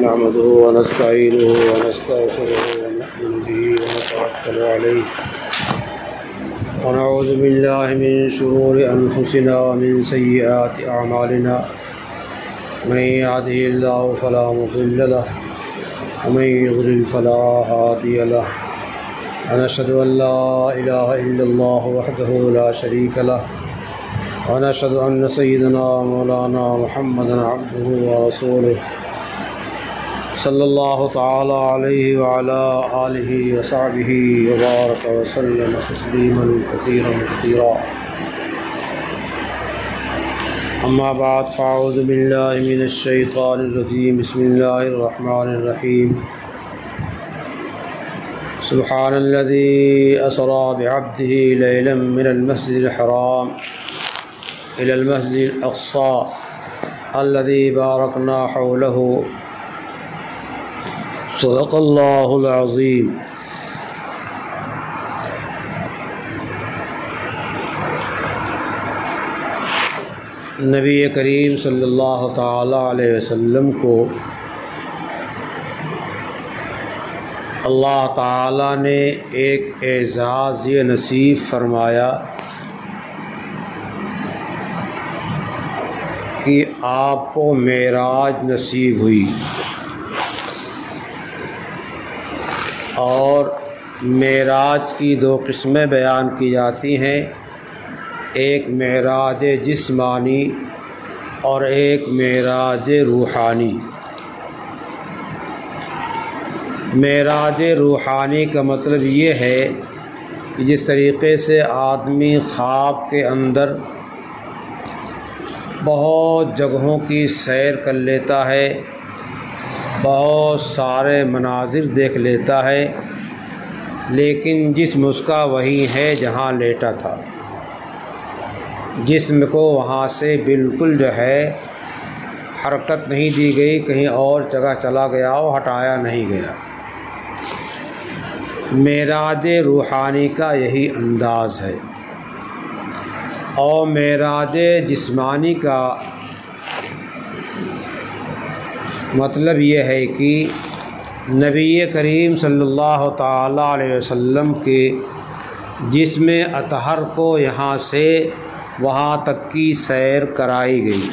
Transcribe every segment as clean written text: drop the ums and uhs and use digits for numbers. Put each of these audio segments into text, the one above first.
نحمده ونستعينه ونستغفره ونؤمن به ونتوكل عليه ونعوذ بالله من شرور أنفسنا ومن سيئات أعمالنا من يهده الله فلا مضل له ومن يضلل فلا هادي له ونشهد أن لا إله إلا الله وحده لا شريك له ونشهد أن سيدنا مولانا محمدا عبده ورسوله صلى الله تعالى عليه وعلى آله وصحبه وبارك وسلم تسليما كثيرا كثيرا أما بعد فأعوذ بالله من الشيطان الرجيم بسم الله الرحمن الرحيم سبحان الذي أسرى بعبده ليلا من المسجد الحرام إلى المسجد الأقصى الذي باركنا حوله صدق اللہ العظیم۔ نبی کریم صلی اللہ تعالی علیہ وسلم کو اللہ تعالی نے ایک اعزاز یہ نصیب فرمایا کہ آپ کو معراج نصیب ہوئی، اور معراج کی دو قسمیں بیان کی جاتی ہیں، ایک معراج جسمانی اور ایک معراج روحانی۔ معراج روحانی کا مطلب یہ ہے کہ جس طریقے سے آدمی خواب کے اندر بہت جگہوں کی سیر کر لیتا ہے، بہت سارے مناظر دیکھ لیتا ہے، لیکن جسم اس کا وہی ہے جہاں لیٹا تھا، جسم کو وہاں سے بالکل جو ہے حرکت نہیں دی گئی، کہیں اور جگہ چلا گیا ہو، ہٹایا نہیں گیا۔ معراج روحانی کا یہی انداز ہے، اور معراج جسمانی کا مطلب یہ ہے کہ نبی کریم صلی اللہ تعالی علیہ وسلم کے جسم اطہر کو یہاں سے وہاں تک کی سیر کرائی گئی۔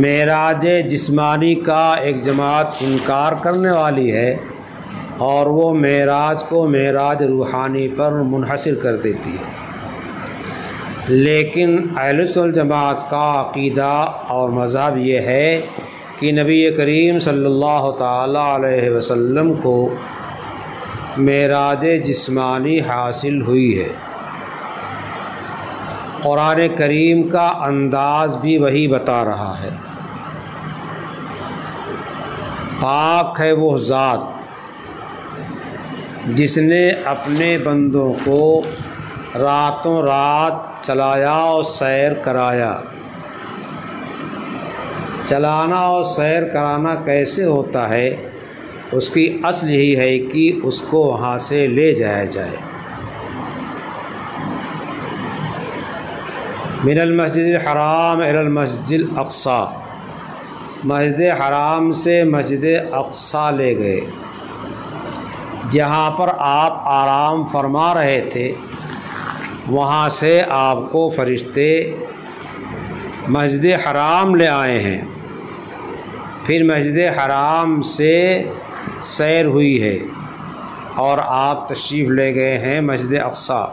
معراج جسمانی کا ایک جماعت انکار کرنے والی ہے، اور وہ معراج کو معراج روحانی پر منحصر کر دیتی ہے، لیکن اہل سنت والجماعت کا عقیدہ اور مذہب یہ ہے کہ نبی کریم صلی اللہ تعالی علیہ وسلم کو معراج جسمانی حاصل ہوئی ہے۔ قرآن کریم کا انداز بھی وہی بتا رہا ہے۔ پاک ہے وہ ذات جس نے اپنے بندوں کو راتوں رات چلایا اور سیر کرایا۔ چلانا اور سیر کرانا کیسے ہوتا ہے؟ اس کی اصل یہی ہے کہ اس کو وہاں سے لے جایا جائے۔ من المسجد الحرام الی المسجد الاقصی، مسجد حرام سے مسجد اقصی لے گئے، جہاں پر آپ آرام فرما رہے تھے، وہاں سے آپ کو فرشتے مسجد حرام لے آئے ہیں۔ پھر مسجد حرام سے سیر ہوئی ہے اور آپ تشریف لے گئے ہیں مسجد اقصی۔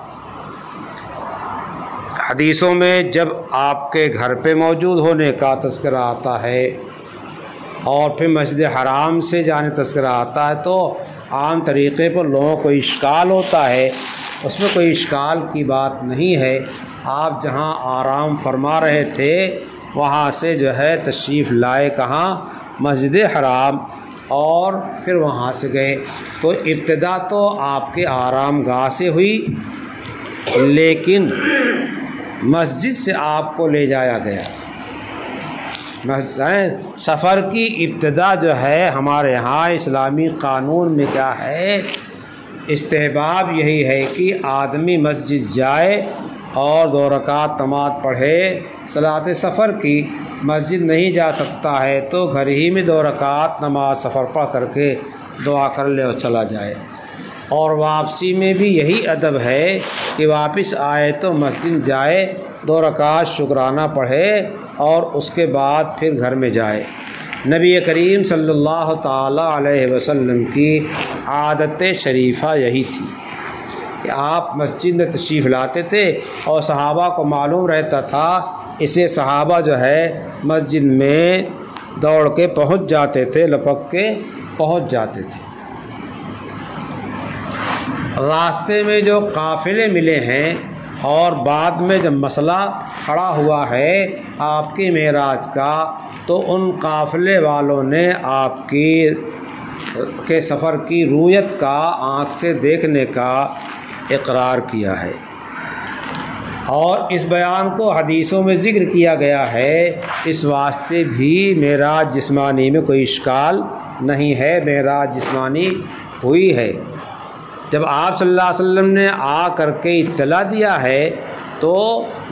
حدیثوں میں جب آپ کے گھر پہ موجود ہونے کا تذکرہ آتا ہے اور پھر مسجد حرام سے جانے تذکرہ آتا ہے، تو عام طریقے پر لوگوں کو اشکال ہوتا ہے۔ اس میں کوئی اشکال کی بات نہیں ہے۔ آپ جہاں آرام فرما رہے تھے وہاں سے جو ہے تشریف لائے کہاں؟ مسجد حرام، اور پھر وہاں سے گئے۔ تو ابتدا تو آپ کے آرام گاہ سے ہوئی، لیکن مسجد سے آپ کو لے جایا گیا۔ سفر کی ابتدا جو ہے ہمارے ہاں اسلامی قانون میں کیا ہے؟ استحباب یہی ہے کہ آدمی مسجد جائے اور 2 رکعت نماز پڑھے صلاۃ سفر کی، مسجد نہیں جا سکتا ہے تو گھر ہی میں 2 رکعت نماز سفر پڑھ کر کے دعا کر لے اور چلا جائے۔ اور واپسی میں بھی یہی ادب ہے کہ واپس آئے تو مسجد جائے، 2 رکعت شکرانہ پڑھے اور اس کے بعد پھر گھر میں جائے۔ نبی کریم صلی اللہ تعالیٰ علیہ وسلم کی عادت شریفہ یہی تھی کہ آپ مسجد میں تشریف لاتے تھے اور صحابہ کو معلوم رہتا تھا، اسے صحابہ جو ہے مسجد میں دوڑ کے پہنچ جاتے تھے، لپک کے پہنچ جاتے تھے۔ راستے میں جو قافلے ملے ہیں اور بعد میں جب مسئلہ کھڑا ہوا ہے آپ کی معراج کا، تو ان قافلے والوں نے آپ کے سفر کی رویت کا، آنکھ سے دیکھنے کا اقرار کیا ہے، اور اس بیان کو حدیثوں میں ذکر کیا گیا ہے۔ اس واسطے بھی معراج جسمانی میں کوئی اشکال نہیں ہے، معراج جسمانی ہوئی ہے۔ جب آپ صلی اللہ علیہ وسلم نے آ کر کے اطلاع دیا ہے تو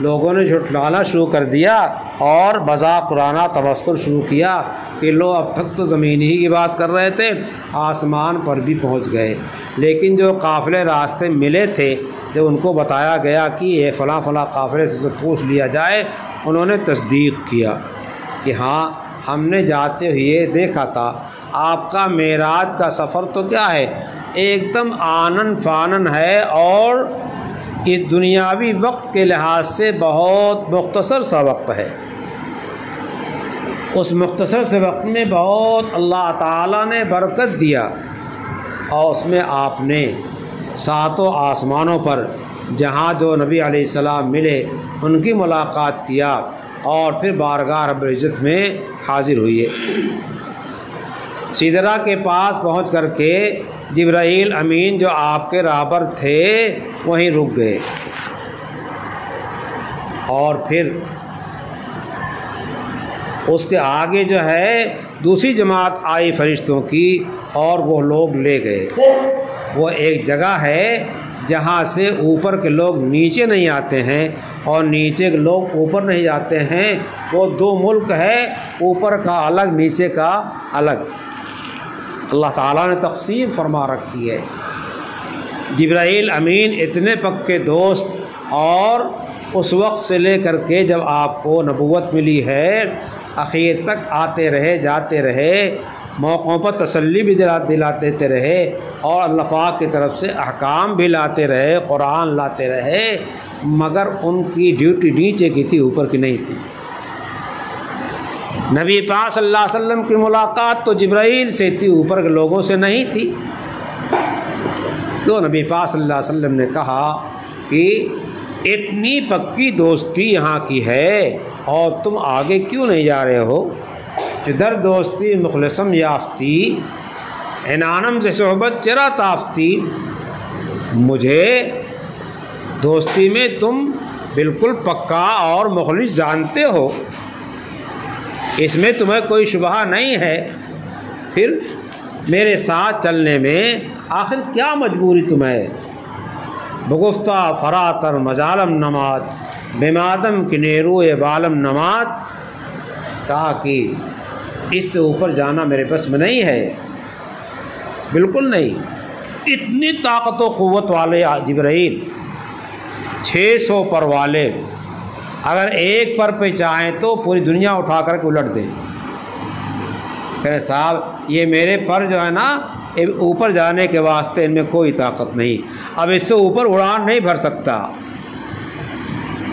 لوگوں نے جھٹلانا شروع کر دیا اور مذاقرانہ تبصر شروع کیا کہ لو اب تک تو زمین ہی کی بات کر رہے تھے، آسمان پر بھی پہنچ گئے۔ لیکن جو قافلے راستے ملے تھے، جب ان کو بتایا گیا کہ یہ فلاں فلاں قافلے سے پوچھ لیا جائے، انہوں نے تصدیق کیا کہ ہاں ہم نے جاتے ہوئے دیکھا تھا۔ آپ کا معراج کا سفر تو کیا ہے، ایک دم آنن فانن ہے، اور اس دنیاوی وقت کے لحاظ سے بہت مختصر سا وقت ہے۔ اس مختصر سے وقت میں بہت اللہ تعالیٰ نے برکت دیا، اور اس میں آپ نے 7 آسمانوں پر جہاں جو نبی علیہ السلام ملے ان کی ملاقات کیا، اور پھر بارگاہ رب العزت میں حاضر ہوئے۔ سدرہ کے پاس پہنچ کر کے جبرائیل امین جو آپ کے رہبر تھے وہیں رک گئے، اور پھر اس کے آگے جو ہے دوسری جماعت آئی فرشتوں کی، اور وہ لوگ لے گئے۔ وہ ایک جگہ ہے جہاں سے اوپر کے لوگ نیچے نہیں آتے ہیں اور نیچے کے لوگ اوپر نہیں جاتے ہیں۔ وہ 2 ملک ہے، اوپر کا الگ، نیچے کا الگ، اللہ تعالیٰ نے تقسیم فرما رکھی ہے۔ جبرائیل امین اتنے پکے دوست، اور اس وقت سے لے کر کے جب آپ کو نبوت ملی ہے اخیر تک آتے رہے، جاتے رہے، موقعوں پر تسلی بھی دلاتے رہے، اور اللہ پاک کی طرف سے احکام بھی لاتے رہے، قرآن لاتے رہے، مگر ان کی ڈیوٹی نیچے کی تھی، اوپر کی نہیں تھی۔ نبی پاک صلی اللہ علیہ وسلم کی ملاقات تو جبرائیل سے تھی، اوپر کے لوگوں سے نہیں تھی۔ تو نبی پاک صلی اللہ علیہ وسلم نے کہا کہ اتنی پکی دوستی یہاں کی ہے اور تم آگے کیوں نہیں جا رہے ہو؟ جدھر دوستی مخلصم یافتی، عنانم سے صحبت چرا تافتی، مجھے دوستی میں تم بالکل پکا اور مخلص جانتے ہو، اس میں تمہیں کوئی شبہ نہیں ہے، پھر میرے ساتھ چلنے میں آخر کیا مجبوری تمہیں؟ بگفتہ فراتر مظالم نماد، بمادم کی نیرو بالم نماد، کہا کہ اس سے اوپر جانا میرے بس میں نہیں ہے، بالکل نہیں۔ اتنی طاقت و قوت والے جبرائیل، 600 پر والے، اگر ایک پر پہ چاہیں تو پوری دنیا اٹھا کر کے الٹ دیں۔ کہ صاحب یہ میرے پر جو ہے نا اوپر جانے کے واسطے ان میں کوئی طاقت نہیں، اب اس سے اوپر اڑان نہیں بھر سکتا۔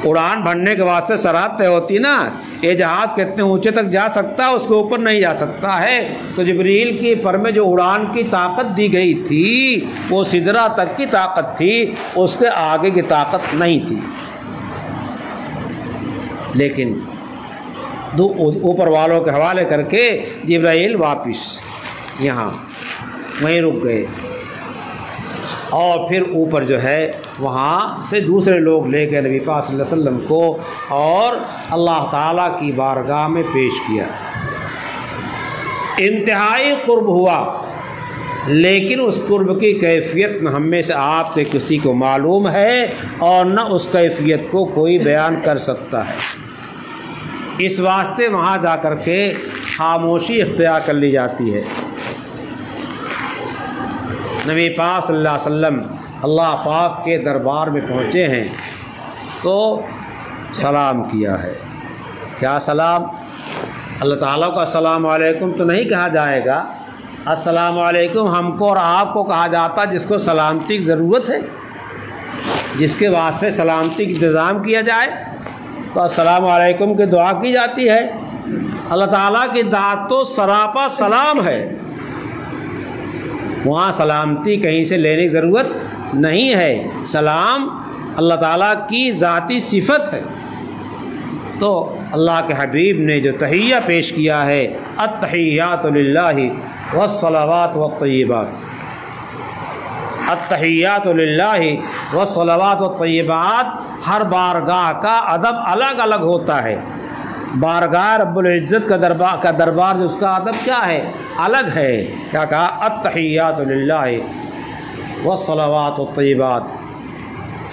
اڑان بھرنے کے واسطے سرحد طے ہوتی نا، یہ جہاز کتنے اونچے تک جا سکتا ہے، اس کے اوپر نہیں جا سکتا ہے۔ تو جبریل کی پر میں جو اڑان کی طاقت دی گئی تھی وہ سدرہ تک کی طاقت تھی، اس کے آگے کی طاقت نہیں تھی۔ لیکن اوپر والوں کے حوالے کر کے جبرائیل واپس یہاں وہیں رک گئے، اور پھر اوپر جو ہے وہاں سے دوسرے لوگ لے گئے نبی پاک صلی اللہ علیہ وسلم کو، اور اللہ تعالیٰ کی بارگاہ میں پیش کیا۔ انتہائی قرب ہوا لیکن اس قرب کی کیفیت نہ ہم میں سے آپ کے کسی کو معلوم ہے اور نہ اس کیفیت کو کوئی بیان کر سکتا ہے۔ اس واسطے وہاں جا کر کے خاموشی اختیار کر لی جاتی ہے۔ نبی پاک صلی اللہ علیہ وسلم اللہ پاک کے دربار میں پہنچے ہیں تو سلام کیا ہے۔ کیا سلام؟ اللہ تعالیٰ کا السلام علیکم تو نہیں کہا جائے گا، السلام علیکم ہم کو اور آپ کو کہا جاتا جس کو سلامتی کی ضرورت ہے، جس کے واسطے سلامتی کا انتظام کیا جائے تو السلام علیکم کی دعا کی جاتی ہے۔ اللہ تعالیٰ کی ذات تو سراپا سلام ہے، وہاں سلامتی کہیں سے لینے کی ضرورت نہیں ہے، سلام اللہ تعالیٰ کی ذاتی صفت ہے۔ تو اللہ کے حبیب نے جو تحیہ پیش کیا ہے، التحیات للہ والصلوات والطیبات، التحیات للہ والصلوات والطیبات، ہر بارگاہ کا ادب الگ الگ ہوتا ہے۔ بارگاہ رب العزت کا دربار جو اس کا ادب کیا ہے؟ الگ ہے۔ کیا کہا؟ التحیات للہ والصلوات والطیبات،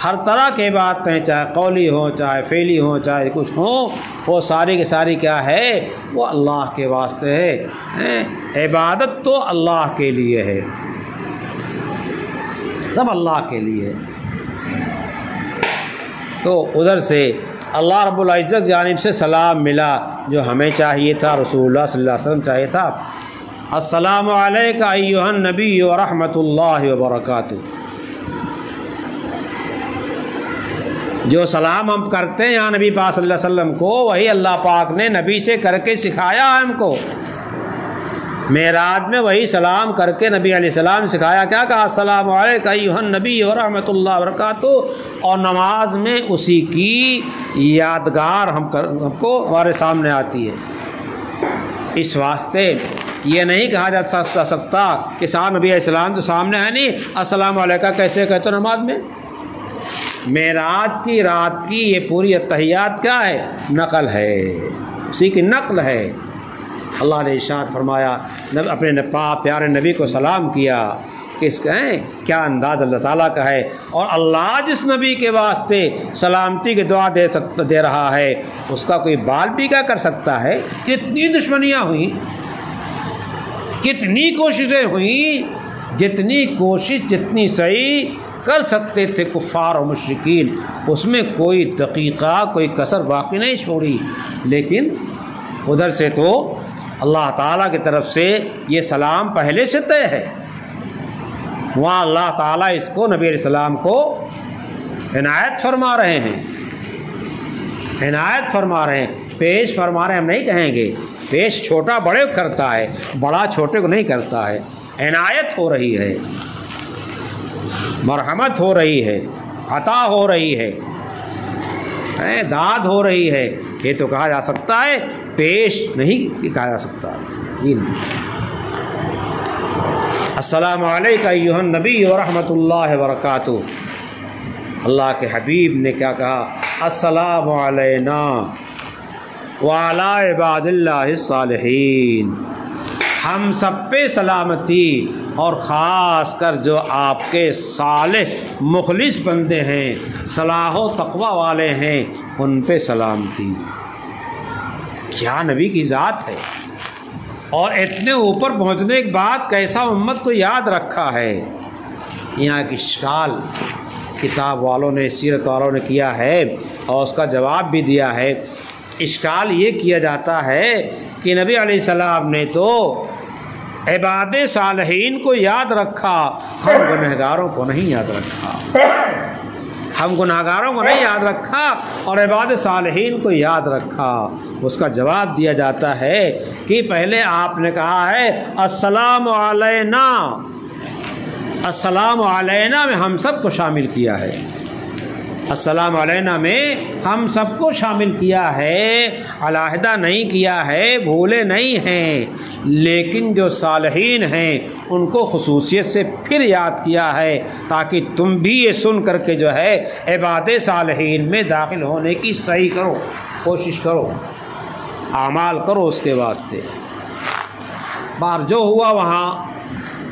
ہر طرح کے باتیں چاہے قولی ہوں چاہے فعلی ہوں چاہے کچھ ہوں، وہ ساری کی ساری کیا ہے؟ وہ اللہ کے واسطے ہے۔ عبادت تو اللہ کے لیے ہے، سب اللہ کے لیے۔ تو ادھر سے اللہ رب العزت جانب سے سلام ملا جو ہمیں چاہیے تھا، رسول اللہ صلی اللہ علیہ وسلم چاہیے تھا۔ السلام علیک ایھا النبی ورحمۃ اللہ وبرکاتہ۔ جو سلام ہم کرتے ہیں یہاں نبی پاک صلی اللہ علیہ وسلم کو، وہی اللہ پاک نے نبی سے کر کے سکھایا ہے ہم کو۔ معراج میں وہی سلام کر کے نبی علیہ السلام نے سکھایا، کیا کہا؟ السلام علیکم ایھا النبی ورحمۃ اللہ وبرکاتہ، اور نماز میں اسی کی یادگار ہم کو ہمارے سامنے آتی ہے۔ اس واسطے یہ نہیں کہا جا سکتا کہ صاحب نبی علیہ السلام تو سامنے ہے نہیں، السلام علیکم کیسے کہتے ہو نماز میں؟ معراج کی رات کی یہ پوری التحیات کیا ہے؟ نقل ہے، اسی کی نقل ہے۔ اللہ نے ارشاد فرمایا، اپنے پیارے نبی کو سلام کیا، کس کا ہے؟ کیا انداز اللہ تعالیٰ کا ہے۔ اور اللہ جس نبی کے واسطے سلامتی کی دعا دے رہا ہے، اس کا کوئی بال بھی کیا کر سکتا ہے؟ کتنی دشمنیاں ہوئیں، کتنی کوششیں ہوئیں، جتنی کوشش جتنی صحیح کر سکتے تھے کفار و مشرکین، اس میں کوئی دقیقہ کوئی کسر باقی نہیں چھوڑی۔ لیکن ادھر سے تو اللہ تعالیٰ کی طرف سے یہ سلام پہلے سے طے ہے، وہاں اللہ تعالیٰ اس کو نبی علیہ السلام کو عنایت فرما رہے ہیں، عنایت فرما رہے ہیں، پیش فرما رہے ہیں۔ ہم نہیں کہیں گے پیش چھوٹا بڑے کو کرتا ہے، بڑا چھوٹے کو نہیں کرتا ہے، عنایت ہو رہی ہے، مرحمت ہو رہی ہے، عطا ہو رہی ہے، داد ہو رہی ہے۔ یہ تو کہا جا سکتا ہے، پیش نہیں کہا جا سکتا۔ السلام علیکم ایھا النبی ورحمۃ اللہ وبرکاتہ۔ اللہ کے حبیب نے کیا کہا؟ السلام علینا وعلی عباد اللہ الصالحین، ہم سب پہ سلامتی، اور خاص کر جو آپ کے صالح مخلص بندے ہیں، صلاح و تقوی والے ہیں، ان پہ سلامتی۔ کیا نبی کی ذات ہے، اور اتنے اوپر پہنچنے کے بعد کیسا امت کو یاد رکھا ہے۔ یہاں کی اشکال کتاب والوں نے، سیرت والوں نے کیا ہے، اور اس کا جواب بھی دیا ہے۔ اشکال یہ کیا جاتا ہے کہ نبی علیہ السلام نے تو عباد صالحین کو یاد رکھا، ہم گنہگاروں کو نہیں یاد رکھا، ہم گنہگاروں کو نہیں یاد رکھا اور عباد صالحین کو یاد رکھا۔ اس کا جواب دیا جاتا ہے کہ پہلے آپ نے کہا ہے السلام علینا، السلام علینا میں ہم سب کو شامل کیا ہے، السلام علینا میں ہم سب کو شامل کیا ہے، علیحدہ نہیں کیا ہے، بھولے نہیں ہیں۔ لیکن جو صالحین ہیں ان کو خصوصیت سے پھر یاد کیا ہے، تاکہ تم بھی یہ سن کر کے جو ہے عباد صالحین میں داخل ہونے کی صحیح کرو، کوشش کرو، اعمال کرو اس کے واسطے۔ بار جو ہوا وہاں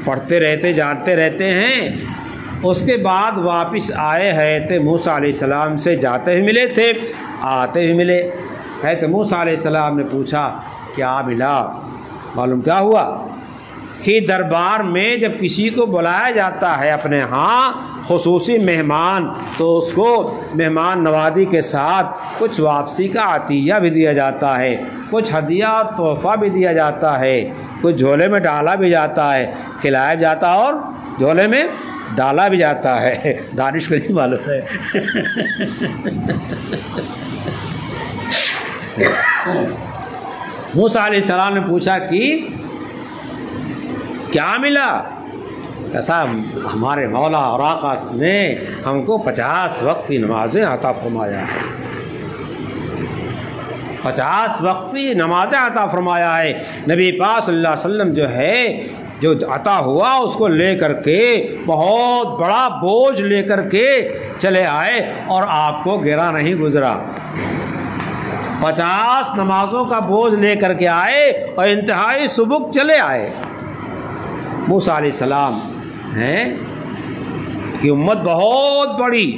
پڑھتے رہتے جانتے رہتے ہیں۔ اس کے بعد واپس آئے، حضرت موسیٰ علیہ السلام سے جاتے ہوئے ملے تھے، آتے ہوئے ملے۔ حضرت موسیٰ علیہ السلام نے پوچھا کیا ملا؟ معلوم کیا ہوا کہ دربار میں جب کسی کو بلایا جاتا ہے اپنے ہاں خصوصی مہمان، تو اس کو مہمان نوازی کے ساتھ کچھ واپسی کا عطیہ بھی دیا جاتا ہے، کچھ ہدیہ اور تحفہ بھی دیا جاتا ہے، کچھ جھولے میں ڈالا بھی جاتا ہے، کھلایا جاتا اور جھولے میں ڈالا بھی جاتا ہے۔ دانش کو نہیں معلوم ہے۔ موسیٰ علیہ السلام نے پوچھا کہ کیا ملا؟ ایسا ہمارے مولا اور آقا نے ہم کو 50 وقت کی نمازیں عطا فرمایا ہے، 50 وقت کی نمازیں عطا فرمایا ہے۔ نبی پاک صلی اللہ علیہ وسلم جو ہے جو عطا ہوا اس کو لے کر کے بہت بڑا بوجھ لے کر کے چلے آئے اور آپ کو گرا نہیں گزرا۔ 50 نمازوں کا بوجھ لے کر کے آئے اور انتہائی سبک چلے آئے۔ موسیٰ علیہ السلام ہیں کہ امت بہت بڑی،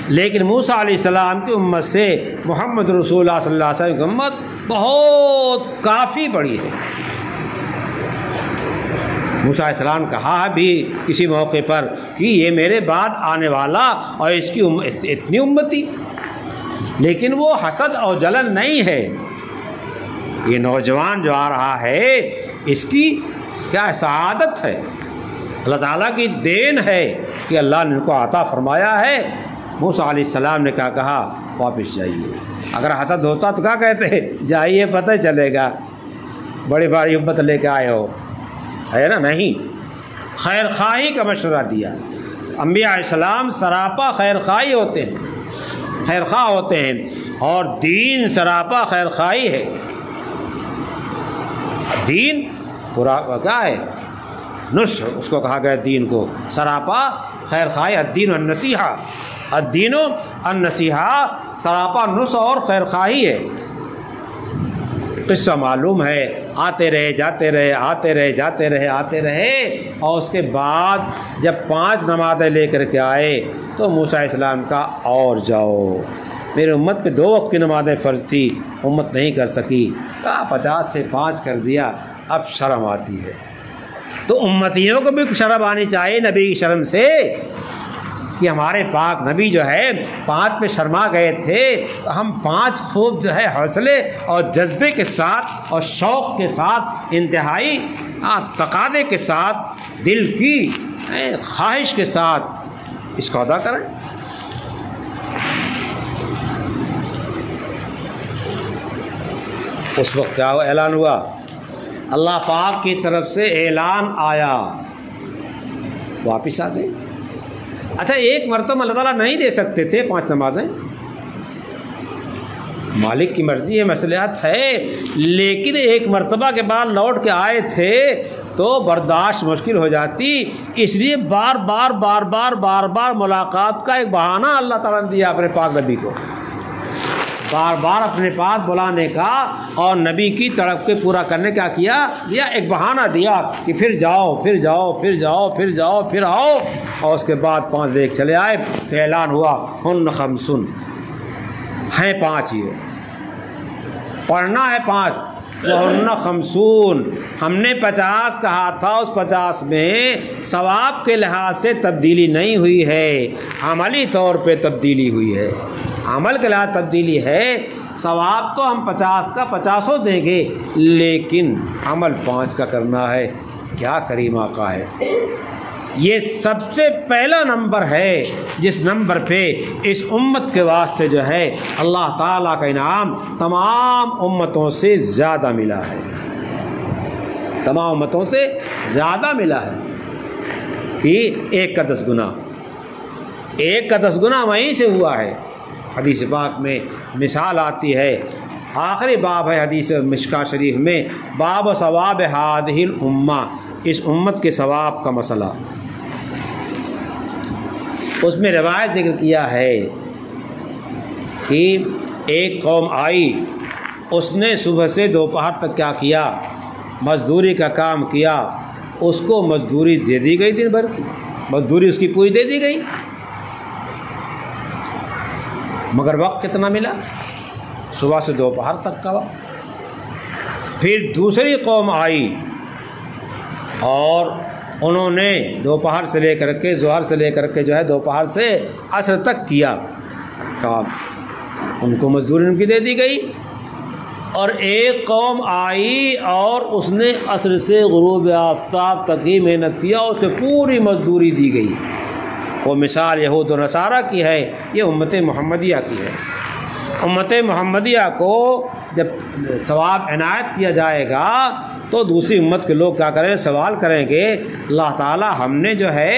لیکن موسیٰ علیہ السلام کی امت سے محمد رسول اللہ صلی اللہ علیہ وسلم کی امت بہت کافی بڑی ہے۔ موسیٰ علیہ السلام کہا بھی کسی موقع پر کہ یہ میرے بعد آنے والا اور اس کی اتنی امتی، لیکن وہ حسد اور جلن نہیں ہے۔ یہ نوجوان جو آ رہا ہے اس کی کیا سعادت ہے، اللہ تعالیٰ کی دین ہے کہ اللہ نے ان کو عطا فرمایا ہے۔ موسیٰ علیہ السلام نے کیا کہا؟ واپس جائیے۔ اگر حسد ہوتا تو کیا کہتے؟ جائیے پتہ چلے گا، بڑی بڑی امت لے کے آئے ہو، ہے نا؟ نہیں، خیر خواہی کا مشورہ دیا۔ انبیاء علیہ السلام سراپا خیر خواہی ہوتے ہیں، خیر خواہ ہوتے ہیں، اور دین سراپا خیر خواہی ہے۔ دین پورا کیا ہے؟ نصح اس کو کہا گیا، دین کو سراپا خیر خواہی۔ الدین النصیحہ، الدین النصیحہ، سراپا نصح اور خیر خواہی ہے۔ قصہ معلوم ہے، آتے رہے جاتے رہے، آتے رہے جاتے رہے، آتے رہے، اور اس کے بعد جب 5 نمازیں لے کر کے آئے تو موسیٰ علیہ السلام کا اور جاؤ، میرے امت پہ 2 وقت کی نمازیں فرض تھی، امت نہیں کر سکی، کہا 50 سے 5 کر دیا، اب شرم آتی ہے۔ تو امتیوں کو بھی شرم آنی چاہیے نبی کی شرم سے، کہ ہمارے پاک نبی جو ہے 5 پہ شرما گئے تھے، تو ہم 5 خوب جو ہے حوصلے اور جذبے کے ساتھ اور شوق کے ساتھ، انتہائی تقاضے کے ساتھ، دل کی خواہش کے ساتھ اس کو ادا کریں۔ اس وقت کیا اعلان ہوا؟ اللہ پاک کی طرف سے اعلان آیا، واپس آ گئے۔ اچھا، ایک مرتبہ اللہ تعالیٰ نہیں دے سکتے تھے 5 نمازیں؟ مالک کی مرضی ہے، مصلحت ہے، لیکن ایک مرتبہ کے بعد لوٹ کے آئے تھے تو برداشت مشکل ہو جاتی، اس لیے بار بار ملاقات کا ایک بہانہ اللہ تعالیٰ نے دیا اپنے پاک نبی کو، بار بار اپنے پاس بلانے کا اور نبی کی تڑپ کے پورا کرنے کا کیا دیا، ایک بہانہ دیا کہ پھر جاؤ پھر جاؤ پھر جاؤ پھر جاؤ پھر آؤ، اور اس کے بعد 5 لے چلے آئے تو اعلان ہوا ہن خمسن، ہیں 5، یہ پڑھنا ہے 5، وہن خمسون، ہم نے 50 کہا تھا، اس 50 میں ثواب کے لحاظ سے تبدیلی نہیں ہوئی ہے، عملی طور پہ تبدیلی ہوئی ہے، عمل کے لحاظ تبدیلی ہے، ثواب تو ہم 50 کا 50 دیں گے، لیکن عمل 5 کا کرنا ہے۔ کیا کریم آقا ہے، یہ سب سے پہلا نمبر ہے جس نمبر پہ اس امت کے واسطے جو ہے اللہ تعالیٰ کا انعام تمام امتوں سے زیادہ ملا ہے، تمام امتوں سے زیادہ ملا ہے، کہ 1 کا 10 گنا، 1 کا 10 گنا وہیں سے ہوا ہے۔ حدیث پاک میں مثال آتی ہے، آخری باب ہے حدیث مشکا شریف میں، باب ثواب ہذہ الامہ، اس امت کے ثواب کا مسئلہ، اس میں روایت ذکر کیا ہے کہ ایک قوم آئی، اس نے صبح سے دوپہر تک کیا کیا؟ مزدوری کا کام کیا اس کو مزدوری دے دی گئی، دن بھر کی مزدوری اس کی پوری دے دی گئی، مگر وقت کتنا ملا؟ صبح سے دوپہر تک کا وقت۔ پھر دوسری قوم آئی اور انہوں نے دوپہر سے لے کر کے ظہر سے لے کر کے جو ہے دوپہر سے عصر تک کیا کام، ان کو مزدوری ان کی دے دی گئی۔ اور ایک قوم آئی اور اس نے عصر سے غروب آفتاب تک ہی محنت کیا، اسے پوری مزدوری دی گئی۔ وہ مثال یہود و نصارہ کی ہے، یہ امت محمدیہ کی ہے۔ امت محمدیہ کو جب ثواب عنایت کیا جائے گا تو دوسری امت کے لوگ کیا کریں؟ سوال کریں گے اللہ تعالیٰ ہم نے جو ہے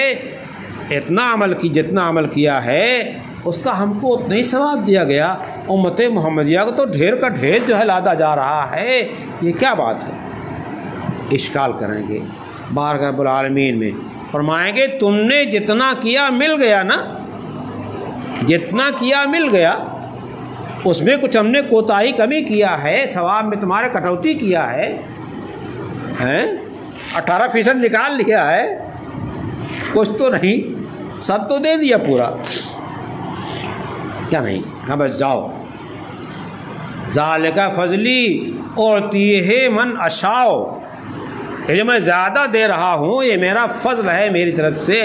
اتنا عمل کی، جتنا عمل کیا ہے اس کا ہم کو اتنا ہی ثواب دیا گیا، امت محمدیہ کو تو ڈھیر کا ڈھیر جو ہے لادا جا رہا ہے، یہ کیا بات ہے؟ اشکال کریں گے بارگاہ رب العالمین میں، فرمائیں گے تم نے جتنا کیا مل گیا نا، جتنا کیا مل گیا، اس میں کچھ ہم نے کوتاہی کمی کیا ہے، ثواب میں تمہارے کٹوتی کیا ہے، 18% نکال لیا ہے، کچھ تو نہیں، سب تو دے دیا پورا، کیا نہیں؟ ہاں بس جاؤ، ذالک فضلی اعطیہ من اشاء، یہ جو میں زیادہ دے رہا ہوں یہ میرا فضل ہے میری طرف سے،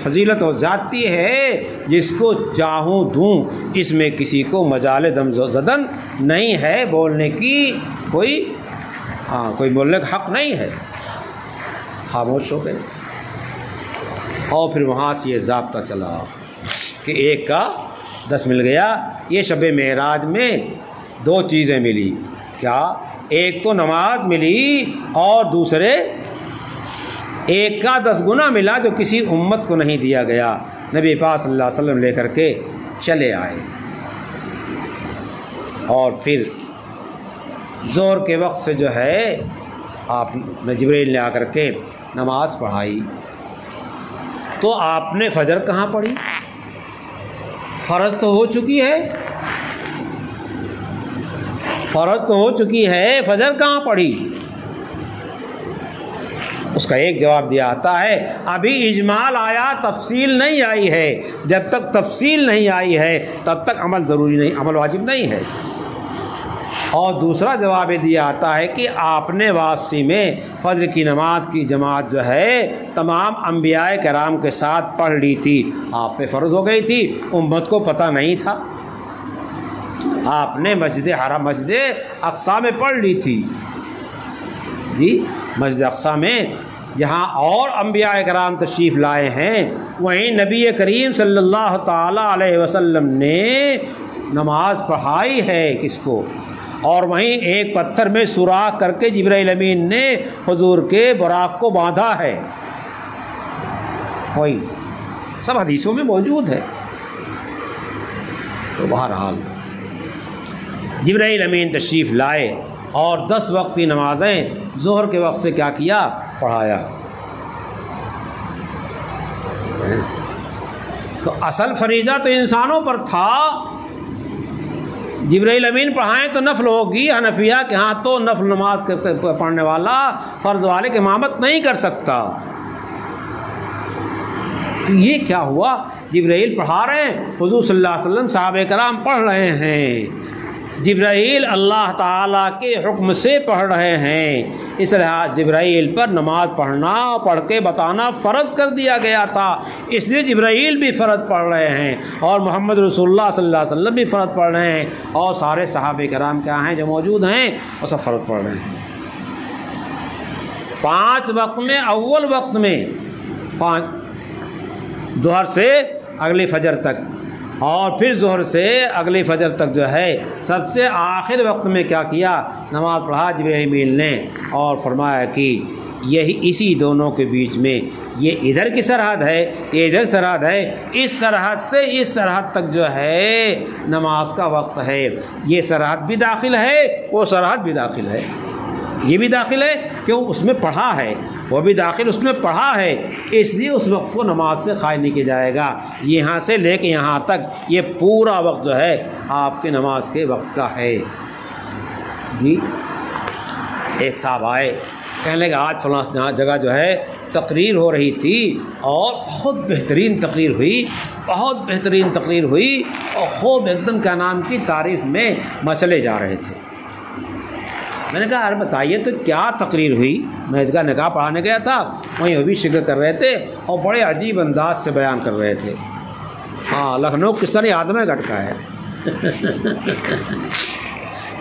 فضیلت و ذاتی ہے، جس کو چاہوں دوں، اس میں کسی کو مجال دم زدن نہیں ہے، بولنے کی کوئی بولنے کا حق نہیں ہے۔ خاموش ہو گئے اور پھر وہاں سے یہ ضابطہ چلا کہ ایک کا 10 مل گیا۔ یہ شب معراج میں 2 چیزیں ملی، کیا؟ ایک تو نماز ملی اور دوسرے ایک کا 10 گنا ملا جو کسی امت کو نہیں دیا گیا، نبی پاک صلی اللہ علیہ وسلم لے کر کے چلے آئے۔ اور پھر ظہر کے وقت سے جو ہے آپ نے جبرائیل نے آ کر کے نماز پڑھائی، تو آپ نے فجر کہاں پڑھی؟ فرض تو ہو چکی ہے، فرض تو ہو چکی ہے، فجر کہاں پڑھی؟ اس کا ایک جواب دیا آتا ہے ابھی اجمال آیا، تفصیل نہیں آئی ہے، جب تک تفصیل نہیں آئی ہے تب تک عمل ضروری نہیں، عمل واجب نہیں ہے۔ اور دوسرا جواب یہ دیا آتا ہے کہ آپ نے واپسی میں فجر کی نماز کی جماعت جو ہے تمام انبیاء کرام کے ساتھ پڑھ لی تھی، آپ پہ فرض ہو گئی تھی، امت کو پتہ نہیں تھا، آپ نے مسجد حرام مسجد اقصی میں پڑھ لی تھی، جی مسجد اقصی میں جہاں اور انبیاء کرام تشریف لائے ہیں، وہیں نبی کریم صلی اللہ تعالی علیہ وسلم نے نماز پڑھائی ہے کس کو، اور وہیں ایک پتھر میں سوراخ کر کے جبرائیل امین نے حضور کے براق کو باندھا ہے، وہی سب حدیثوں میں موجود ہے۔ تو بہرحال جبرائیل امین تشریف لائے اور 10 وقت کی نمازیں ظہر کے وقت سے کیا کیا؟ پڑھایا۔ تو اصل فریضہ تو انسانوں پر تھا، جبرائیل امین پڑھائیں تو نفل ہوگی، حنفیہ کے ہاں تو نفل نماز پڑھنے والا فرض والے کی امامت نہیں کر سکتا۔ تو یہ کیا ہوا؟ جبرائیل پڑھا رہے ہیں، حضور صلی اللہ علیہ وسلم صحابہ کرام پڑھ رہے ہیں، جبرائیل اللہ تعالیٰ کے حکم سے پڑھ رہے ہیں، اس لحاظ جبرائیل پر نماز پڑھنا، پڑھ کے بتانا فرض کر دیا گیا تھا، اس لیے جبرائیل بھی فرض پڑھ رہے ہیں اور محمد رسول اللہ صلی اللہ علیہ وسلم بھی فرض پڑھ رہے ہیں، اور سارے صحابہ کرام کیا ہیں جو موجود ہیں وہ سب فرض پڑھ رہے ہیں۔ 5 وقت میں اول وقت میں 5 ظہر سے اگلی فجر تک، اور پھر ظہر سے اگلی فجر تک جو ہے سب سے آخر وقت میں کیا کیا؟ نماز پڑھا جبرائیل امین نے، اور فرمایا کہ یہی اسی دونوں کے بیچ میں یہ ادھر کی سرحد ہے، یہ ادھر سرحد ہے، اس سرحد سے اس سرحد تک جو ہے نماز کا وقت ہے، یہ سرحد بھی داخل ہے، وہ سرحد بھی داخل ہے، یہ بھی داخل ہے کیوں؟ اس میں پڑھا ہے، وہ بھی داخل اس میں پڑھا ہے، اس لیے اس وقت کو نماز سے خارج نہیں کیا جائے گا۔ یہاں سے لے کے یہاں تک یہ پورا وقت جو ہے آپ کے نماز کے وقت کا ہے، جی ایک صاحب آئے، کہنے لگے آج فلاں جگہ جو ہے تقریر ہو رہی تھی اور بہت بہترین تقریر ہوئی، بہت بہترین تقریر ہوئی، اور خوب ایک دم کیا نام کی تعریف میں مسئلے جا رہے تھے۔ میں نے کہا ارے بتائیے تو کیا تقریر ہوئی؟ میں اس کا نکاح پڑھانے گیا تھا، وہیں وہ بھی شرکت کر رہے تھے اور بڑے عجیب انداز سے بیان کر رہے تھے۔ ہاں، لکھنؤ کس طرح یاد میں گھٹ کا ہے۔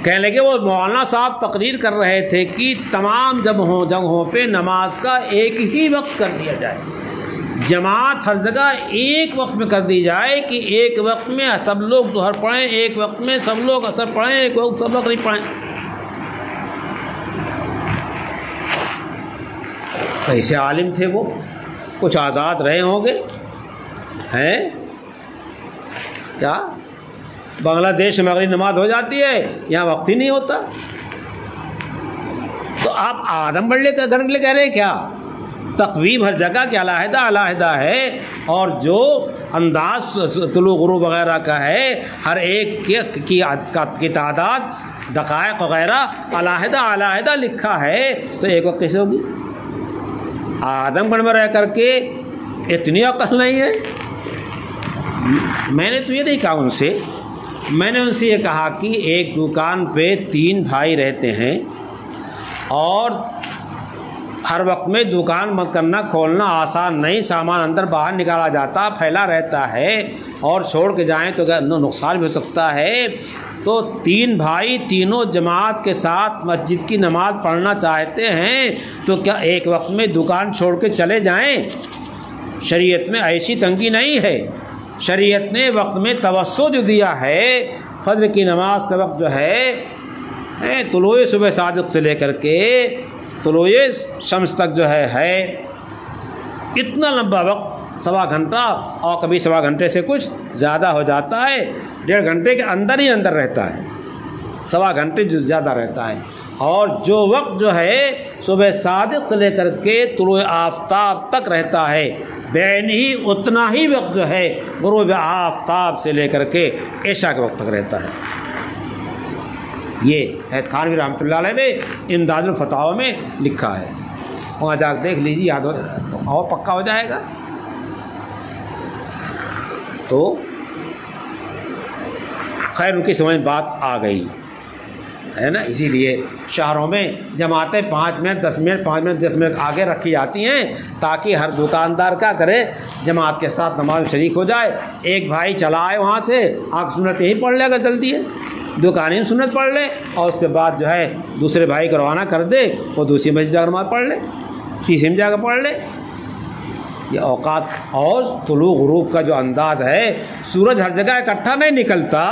کہنے لگے وہ مولانا صاحب تقریر کر رہے تھے کہ تمام جگہوں پہ نماز کا ایک ہی وقت کر دیا جائے، جماعت ہر جگہ ایک وقت میں کر دی جائے کہ ایک وقت میں سب لوگ ظہر پڑھیں، ایک وقت میں سب لوگ عصر پڑھیں، ایک وقت سب مغرب پڑھیں۔ ایسے عالم تھے وہ، کچھ آزاد رہے ہوں گے ہیں کیا؟ بنگلہ دیش میں مغرب نماز ہو جاتی ہے، یہاں وقت ہی نہیں ہوتا۔ تو آپ آدم بڑھنے کا گھر کے لیے کہہ رہے ہیں کیا؟ تقویم ہر جگہ کے علیحدہ علیحدہ ہے، اور جو انداز طلوع غروب وغیرہ کا ہے ہر ایک کی تعداد دقائق وغیرہ علیحدہ علیحدہ لکھا ہے، تو ایک وقت کیسے ہوگی؟ آدم گڑھ میں رہ کر کے اتنی عقل نہیں ہے؟ میں نے تو یہ نہیں کہا ان سے، میں نے ان سے یہ کہا کہ ایک دکان پہ 3 بھائی رہتے ہیں اور ہر وقت میں دکان مت کرنا کھولنا آسان نہیں، سامان اندر باہر نکالا جاتا پھیلا رہتا ہے، اور چھوڑ کے جائیں تو نقصان بھی ہو سکتا ہے۔ تو 3 بھائی تینوں جماعت کے ساتھ مسجد کی نماز پڑھنا چاہتے ہیں، تو کیا ایک وقت میں دکان چھوڑ کے چلے جائیں؟ شریعت میں ایسی تنگی نہیں ہے، شریعت نے وقت میں توسع جو دیا ہے، فجر کی نماز کا وقت جو ہے طلوع صبح صادق سے لے کر کے طلوع شمس تک جو ہے اتنا لمبا وقت، 1.25 گھنٹہ، اور کبھی 1.25 گھنٹے سے کچھ زیادہ ہو جاتا ہے، 1.5 گھنٹے کے اندر ہی اندر رہتا ہے، 1.25 گھنٹے جو زیادہ رہتا ہے۔ اور جو وقت جو ہے صبح صادق سے لے کر کے طلوع آفتاب تک رہتا ہے، بین ہی اتنا ہی وقت جو ہے غروب آفتاب سے لے کر کے عشاء کے وقت تک رہتا ہے۔ یہ ہے تھانوی رحمۃ اللہ علیہ نے امداد الفتاوی میں لکھا ہے، وہاں جا کے دیکھ لیجیے، یاد ہو اور پکا ہو جائے گا۔ تو خیر ان کی سمجھ بات آ گئی ہے نا، اسی لیے شہروں میں جماعتیں 5 منٹ 10 منٹ 5 منٹ 10 منٹ آگے رکھی جاتی ہیں، تاکہ ہر دکاندار کیا کرے، جماعت کے ساتھ نماز شریک ہو جائے۔ ایک بھائی چلا آئے وہاں سے، آگ سنت یہیں پڑھ لے اگر جلدی ہے، دکانیں سنت پڑھ لے، اور اس کے بعد جو ہے دوسرے بھائی کو روانہ کر دے، وہ دوسری مسجد جا کر نماز پڑھ لے، تیسری میں جا کر پڑھ لے۔ یہ اوقات اور طلوع غروب کا جو انداز ہے، سورج ہر جگہ اکٹھا نہیں نکلتا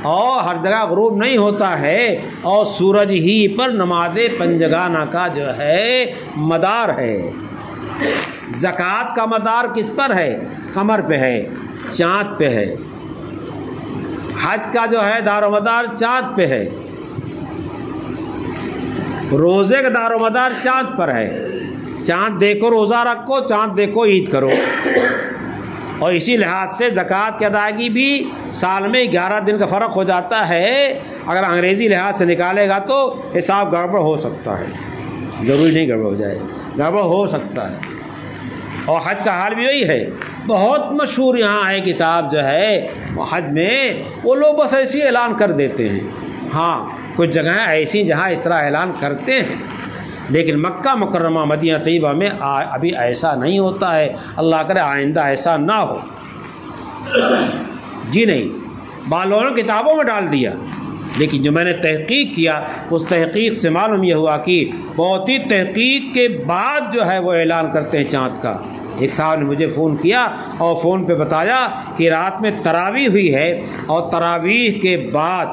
اور ہر جگہ غروب نہیں ہوتا ہے، اور سورج ہی پر نماز پنجگانہ کا جو ہے مدار ہے۔ زکوٰۃ کا مدار کس پر ہے؟ قمر پہ ہے، چاند پہ ہے۔ حج کا جو ہے دار و مدار چاند پہ ہے، روزے کا دار و مدار چاند پر ہے۔ چاند دیکھو روزہ رکھو، چاند دیکھو عید کرو۔ اور اسی لحاظ سے زکوٰۃ کی ادائیگی بھی سال میں 11 دن کا فرق ہو جاتا ہے، اگر انگریزی لحاظ سے نکالے گا تو حساب گڑبڑ ہو سکتا ہے، ضروری نہیں گڑبڑ ہو جائے، گڑبڑ ہو سکتا ہے۔ اور حج کا حال بھی وہی ہے، بہت مشہور یہاں ہے کہ صاحب جو ہے حج میں وہ لوگ بس ایسے اعلان کر دیتے ہیں، ہاں کچھ جگہیں ایسی جہاں اس طرح اعلان کرتے ہیں، لیکن مکہ مکرمہ مدینہ طیبہ میں ابھی ایسا نہیں ہوتا ہے، اللہ کرے آئندہ ایسا نہ ہو۔ جی نہیں، بعض لوگوں نے کتابوں میں ڈال دیا، لیکن جو میں نے تحقیق کیا اس تحقیق سے معلوم یہ ہوا کہ بہت ہی تحقیق کے بعد جو ہے وہ اعلان کرتے ہیں چاند کا۔ ایک صاحب نے مجھے فون کیا اور فون پہ بتایا کہ رات میں تراویح ہوئی ہے، اور تراویح کے بعد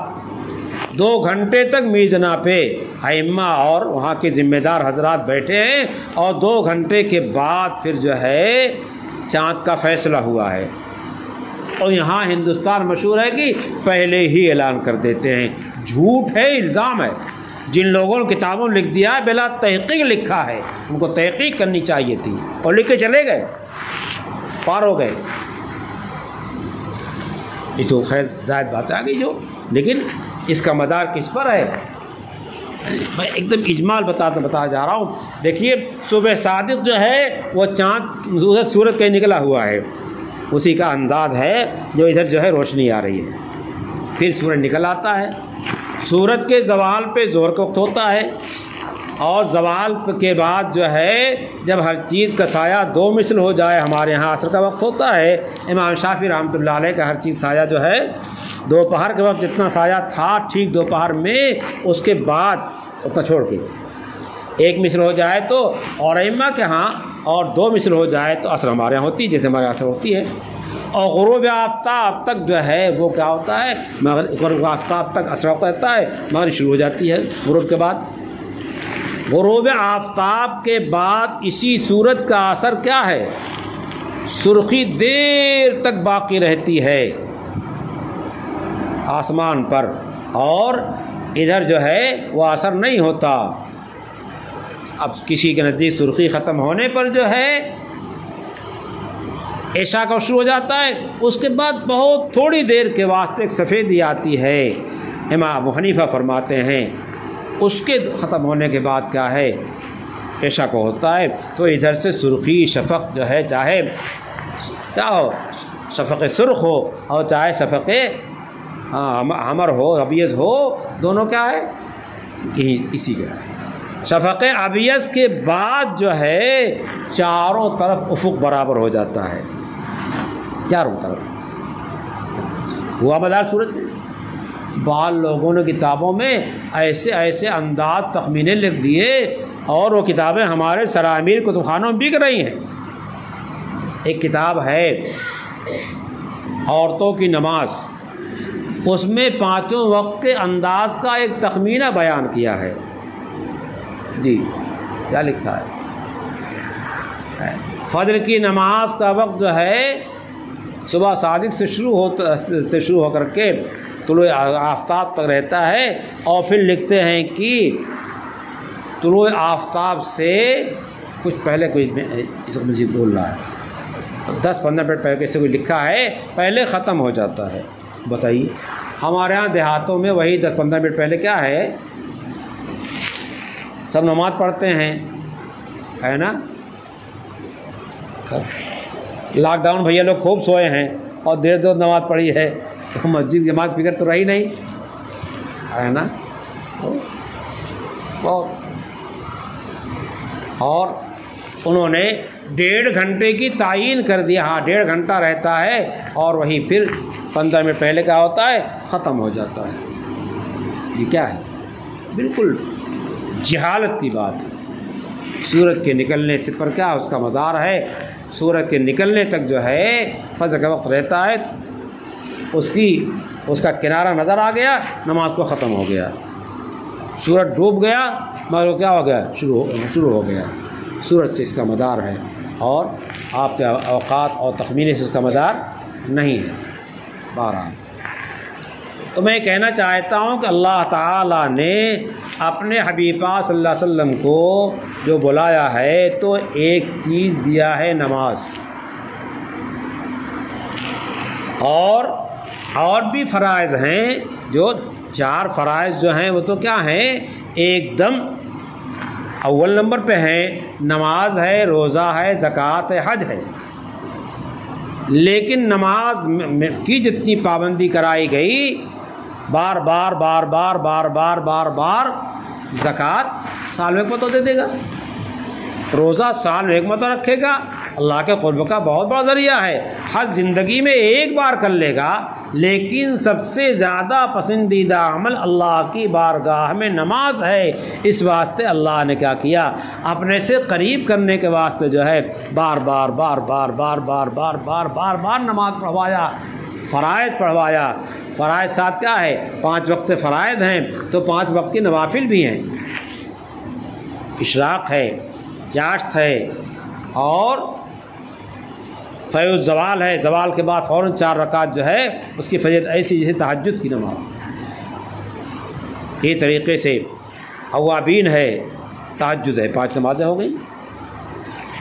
2 گھنٹے تک میر جناح پہ ائمہ اور وہاں کے ذمہ دار حضرات بیٹھے ہیں، اور 2 گھنٹے کے بعد پھر جو ہے چاند کا فیصلہ ہوا ہے۔ اور یہاں ہندوستان مشہور ہے کہ پہلے ہی اعلان کر دیتے ہیں، جھوٹ ہے، الزام ہے۔ جن لوگوں نے کتابوں لکھ دیا ہے بلا تحقیق لکھا ہے، ان کو تحقیق کرنی چاہیے تھی، اور لکھ کے چلے گئے، پار ہو گئے۔ یہ تو خیر زائد بات آ گئی جو، لیکن اس کا مدار کس پر ہے؟ میں ایک دم اجمال بتا جا رہا ہوں. دیکھیے صبح صادق جو ہے وہ چاند سورج کہیں نکلا ہوا ہے، اسی کا انداز ہے جو ادھر جو ہے روشنی آ رہی ہے. پھر سورج نکل آتا ہے. سورج کے زوال پہ ظہر کا وقت ہوتا ہے، اور زوال کے بعد جو ہے جب ہر چیز کا سایہ 2 مثل ہو جائے، ہمارے ہاں عصر کا وقت ہوتا ہے. امام شافعی رحمۃ اللہ علیہ کا ہر چیز سایہ جو ہے دوپہر کے وقت جتنا سایہ تھا ٹھیک دوپہر میں اس کے بعد اتنا چھوڑ کے 1 مثل ہو جائے تو، اور ائمہ کے ہاں اور 2 مثل ہو جائے تو عصر ہمارے یہاں ہوتی ہے جیسے ہمارے عصر ہوتی ہے. اور غروب آفتاب تک جو ہے وہ کیا ہوتا ہے، غروب آفتاب تک عصر وقت رہتا ہے، مغرب شروع ہو جاتی ہے غروب کے بعد. غروب آفتاب کے بعد اسی سورج کا اثر کیا ہے، سرخی دیر تک باقی رہتی ہے آسمان پر، اور ادھر جو ہے وہ اثر نہیں ہوتا. اب کسی کے نزدیک سرخی ختم ہونے پر جو ہے عشاء کا شروع ہو جاتا ہے، اس کے بعد بہت تھوڑی دیر کے واسطے ایک سفیدی آتی ہے. امام ابو حنیفہ فرماتے ہیں اس کے ختم ہونے کے بعد کیا ہے عشاء کو ہوتا ہے. تو ادھر سے سرخی شفق جو ہے چاہے کیا ہو، شفق سرخ ہو اور چاہے شفق حمر ہو، ابیض ہو، دونوں کیا ہے اسی کا. شفق ابیض کے بعد جو ہے چاروں طرف افق برابر ہو جاتا ہے، چاروں طرف ہوا مدار سورج. بعض لوگوں نے کتابوں میں ایسے ایسے انداز تخمینے لکھ دیے، اور وہ کتابیں ہمارے سرامیر کتب خانوں میں بک رہی ہیں. ایک کتاب ہے عورتوں کی نماز، اس میں 5 وقت کے انداز کا ایک تخمینہ بیان کیا ہے. جی کیا لکھا ہے، فجر کی نماز کا وقت جو ہے صبح صادق سے شروع ہو کر کے طلوع آفتاب تک رہتا ہے. اور پھر لکھتے ہیں کہ طلوع آفتاب سے کچھ پہلے کوئی اس کو مزید بول رہا ہے 10-15 منٹ پہلے کیسے کوئی لکھا ہے پہلے ختم ہو جاتا ہے. بتائیے ہمارے ہاں دیہاتوں میں وہی 10-15 منٹ پہلے کیا ہے، سب نماز پڑھتے ہیں، ہے نا. لاک ڈاؤن بھیا لوگ خوب سوئے ہیں اور دیر نماز پڑھی ہے، مسجد کی نماز فکر تو رہی نہیں، ہے نا بہت. اور انہوں نے 1.5 گھنٹے کی تعیین کر دیا. ہاں 1.5 گھنٹہ رہتا ہے، اور وہی پھر 15 منٹ پہلے کیا ہوتا ہے ختم ہو جاتا ہے. یہ کیا ہے، بالکل جہالت کی بات ہے. سورج کے نکلنے سے پر کیا اس کا مدار ہے، سورج کے نکلنے تک جو ہے فجر کا وقت رہتا ہے، اس کا کنارہ نظر آ گیا، نماز کو ختم ہو گیا. سورج ڈوب گیا مگر وہ کیا ہو گیا، شروع ہو گیا. سورج سے اس کا مدار ہے، اور آپ کے اوقات اور تخمینے سے اس کا مدار نہیں ہے. بہرحال تو میں کہنا چاہتا ہوں کہ اللہ تعالیٰ نے اپنے حبیب صلی اللہ علیہ وسلم کو جو بلایا ہے تو ایک چیز دیا ہے، نماز. اور بھی فرائض ہیں، جو 4 فرائض جو ہیں وہ تو کیا ہیں، ایک دم اول نمبر پہ ہیں. نماز ہے، روزہ ہے، زکوٰۃ ہے، حج ہے. لیکن نماز کی جتنی پابندی کرائی گئی، بار بار بار بار بار بار بار بار زکوٰۃ سال میں ایک مرتبہ دے دے گا، روزہ سال میں ایک مرتبہ رکھے گا، اللہ کے قرب کا بہت بڑا ذریعہ ہے. حج زندگی میں ایک بار کر لے گا، لیکن سب سے زیادہ پسندیدہ عمل اللہ کی بارگاہ میں نماز ہے. اس واسطے اللہ نے کیا کیا، اپنے سے قریب کرنے کے واسطے جو ہے بار بار بار بار بار بار بار بار بار بار نماز پڑھوایا، فرائض پڑھوایا. فرائض ساتھ کیا ہے، 5 وقت فرائض ہیں تو 5 وقت کی نوافل بھی ہیں. اشراق ہے، چاشت ہے، اور فیض زوال ہے. زوال کے بعد فوراً 4 رکعت جو ہے اس کی فضیلت ایسی جیسے تہجد کی نماز. یہ طریقے سے اوابین ہے، تہجد ہے، 5 نمازیں ہو گئیں.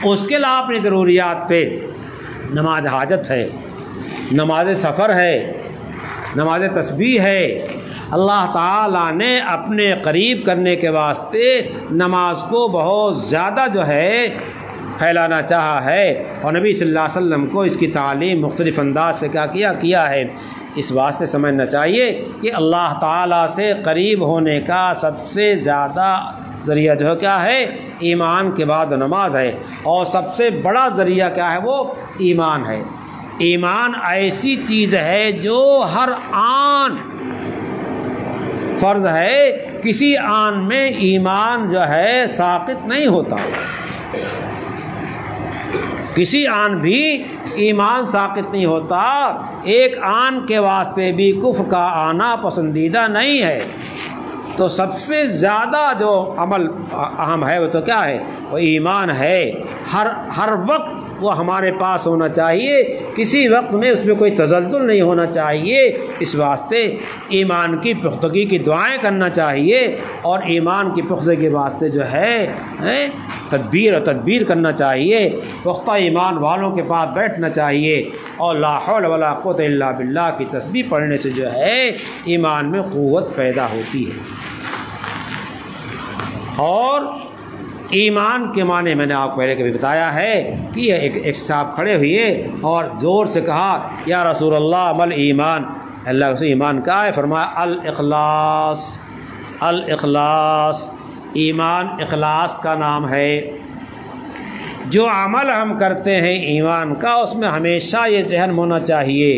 اس کے علاوہ اپنی ضروریات پہ نماز حاجت ہے، نماز سفر ہے، نماز تسبیح ہے، اللہ تعالیٰ نے اپنے قریب کرنے کے واسطے نماز کو بہت زیادہ جو ہے پھیلانا چاہا ہے، اور نبی صلی اللہ علیہ وسلم کو اس کی تعلیم مختلف انداز سے کیا ہے۔ اس واسطے سمجھنا چاہیے کہ اللہ تعالیٰ سے قریب ہونے کا سب سے زیادہ ذریعہ جو ہے کیا ہے؟ ایمان کے بعد نماز ہے، اور سب سے بڑا ذریعہ کیا ہے؟ وہ ایمان ہے۔ ایمان ایسی چیز ہے جو ہر آن فرض ہے، کسی آن میں ایمان جو ہے ساقط نہیں ہوتا، کسی آن بھی ایمان ساقط نہیں ہوتا، ایک آن کے واسطے بھی کفر کا آنا پسندیدہ نہیں ہے۔ تو سب سے زیادہ جو عمل اہم ہے وہ تو کیا ہے؟ وہ ایمان ہے، ہر وقت وہ ہمارے پاس ہونا چاہیے، کسی وقت میں اس میں کوئی تزلزل نہیں ہونا چاہیے۔ اس واسطے ایمان کی پختگی کی دعائیں کرنا چاہیے، اور ایمان کی پختگی کے واسطے جو ہے تدبیر کرنا چاہیے، پختہ ایمان والوں کے پاس بیٹھنا چاہیے، اور لا حول ولا قوت الا باللہ کی تسبیح پڑھنے سے جو ہے ایمان میں قوت پیدا ہوتی ہے۔ اور ایمان کے معنی میں نے آپ کو پہلے کبھی بتایا ہے کہ ایک صاحب کھڑے ہوئے اور زور سے کہا یا رسول اللہ مل ایمان، اللہ سے ایمان کا ہے؟ فرمایا الاخلاص، ایمان اخلاص کا نام ہے۔ جو عمل ہم کرتے ہیں ایمان کا، اس میں ہمیشہ یہ ذہن ہونا چاہیے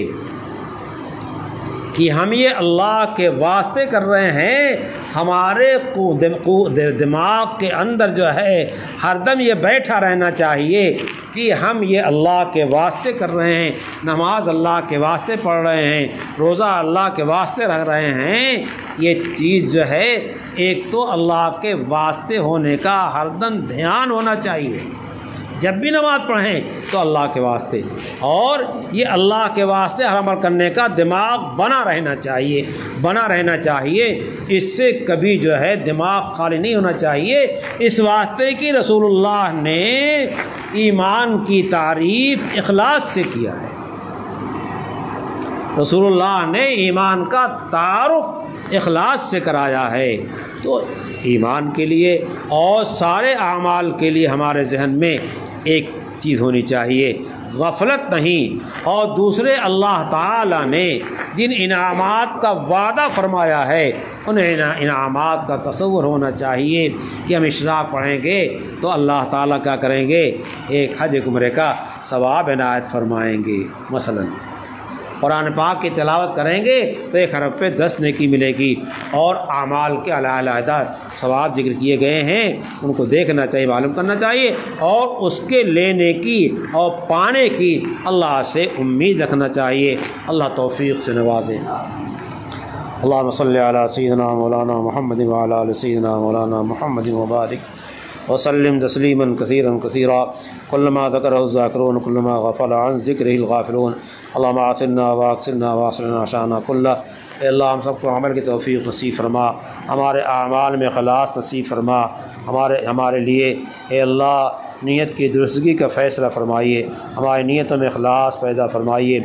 کہ ہم یہ اللہ کے واسطے کر رہے ہیں۔ ہمارے دماغ کے اندر جو ہے ہر دم یہ بیٹھا رہنا چاہیے کہ ہم یہ اللہ کے واسطے کر رہے ہیں، نماز اللہ کے واسطے پڑھ رہے ہیں، روزہ اللہ کے واسطے رکھ رہے ہیں۔ یہ چیز جو ہے ایک تو اللہ کے واسطے ہونے کا ہر دم دھیان ہونا چاہیے، جب بھی نماز پڑھیں تو اللہ کے واسطے، اور یہ اللہ کے واسطے ہر عمل کرنے کا دماغ بنا رہنا چاہیے۔ اس سے کبھی جو ہے دماغ خالی نہیں ہونا چاہیے۔ اس واسطے کہ رسول اللہ نے ایمان کی تعریف اخلاص سے کیا ہے، رسول اللہ نے ایمان کا تعارف اخلاص سے کرایا ہے۔ تو ایمان کے لیے اور سارے اعمال کے لیے ہمارے ذہن میں ایک چیز ہونی چاہیے، غفلت نہیں، اور دوسرے اللہ تعالیٰ نے جن انعامات کا وعدہ فرمایا ہے ان انعامات کا تصور ہونا چاہیے کہ ہم اشراق پڑھیں گے تو اللہ تعالیٰ کیا کریں گے؟ ایک حج عمرے کا ثواب عنایت فرمائیں گے۔ مثلاً قرآن پاک کی تلاوت کریں گے تو 1 حرف پہ 10 نیکی ملے گی، اور اعمال کے علیحدہ ثواب ذکر کیے گئے ہیں، ان کو دیکھنا چاہیے، معلوم کرنا چاہیے، اور اس کے لینے کی اور پانے کی اللہ سے امید رکھنا چاہیے۔ اللہ توفیق سے نوازے۔ اللہم صلی علی سیدنا مولانا محمد وعلی آل سیدنا مولانا محمد وبارک وسلم تسلیما کثیرا کثیرا، کلما ذکرہ الذاکرون کلما غفل عن ذکرہ الغافلون، اللہم آثرنا واکثرنا واصلنا شأننا کلہ۔ اے اللہ ہم سب کو عمل کی توفیق نصیب فرما، ہمارے اعمال میں خلاص نصیب فرما، ہمارے لیے اے اللہ نیت کی درستگی کا فیصلہ فرمائیے، ہماری نیتوں میں اخلاص پیدا فرمائیے،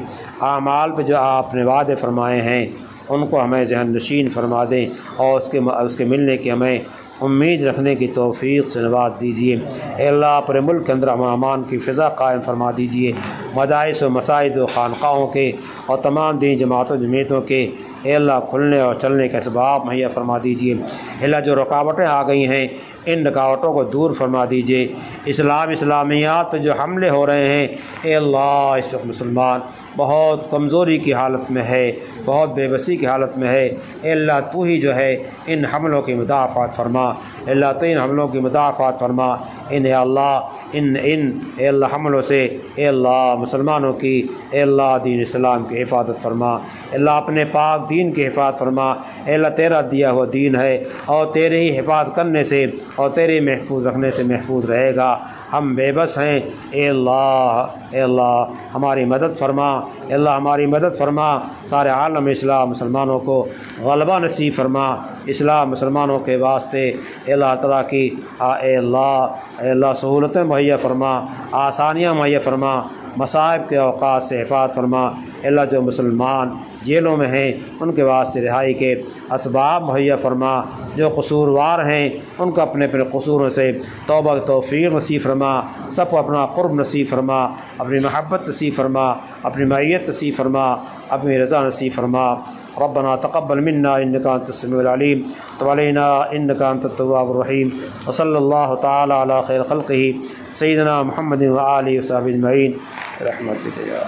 اعمال پہ جو آپ نے وعدے فرمائے ہیں ان کو ہمیں ذہن نشین فرما دیں، اور اس کے ملنے کی ہمیں امید رکھنے کی توفیق سے نواز دیجیے۔ اے اللہ اپنے ملک کے اندر امان کی فضا قائم فرما دیجیے، مدارس و مساجد و خانقاہوں کے اور تمام دینی جماعتوں جمعیتوں کے اے اللہ کھلنے اور چلنے کے اسباب مہیا فرما دیجیے۔ اے اللہ جو رکاوٹیں آ گئی ہیں ان رکاوٹوں کو دور فرما دیجیے۔ اسلامیات پہ جو حملے ہو رہے ہیں اے اللہ اس وقت مسلمان بہت کمزوری کی حالت میں ہے، بہت بے بسی کی حالت میں ہے۔ اے اللہ تو ہی جو ہے ان حملوں کی مدافعت فرما، اے اللہ تو ان حملوں کی مدافعت فرما، اے اللہ اے اللہ حملوں سے اے اللہ مسلمانوں کی اے اللہ دین اسلام کی حفاظت فرما، اے اللہ اپنے پاک دین کی حفاظت فرما۔ اے اللہ تیرا دیا ہوا دین ہے، اور تیرے ہی حفاظت کرنے سے اور تیرے محفوظ رکھنے سے محفوظ رہے گا۔ ہم بے بس ہیں، اے اللہ ہماری مدد فرما، اے اللہ ہماری مدد فرما۔ سارے عالم اسلام مسلمانوں کو غلبہ نصیب فرما، اسلام مسلمانوں کے واسطے اے اللہ تعالیٰ کی اے اللہ سہولتیں مہیا فرما، آسانیاں مہیا فرما، مصائب کے اوقات سے حفاظت فرما۔ اے اللہ جو مسلمان جیلوں میں ہیں ان کے واسطے رہائی کے اسباب مہیا فرما، جو قصوروار ہیں ان کو اپنے اپنے قصوروں سے توبہ توفیق نصیب فرما، سب کو اپنا قرب نصیب فرما، اپنی محبت نصیب فرما، اپنی معیت نصیب فرما، اپنی رضا نصیب فرما۔ ربنا تقبل منا انك انت السميع العليم وتب علينا انك انت التواب الرحيم، وصلى الله تعالى على خير خلقه سيدنا محمد وآله وصحبه اجمعين برحمتك يا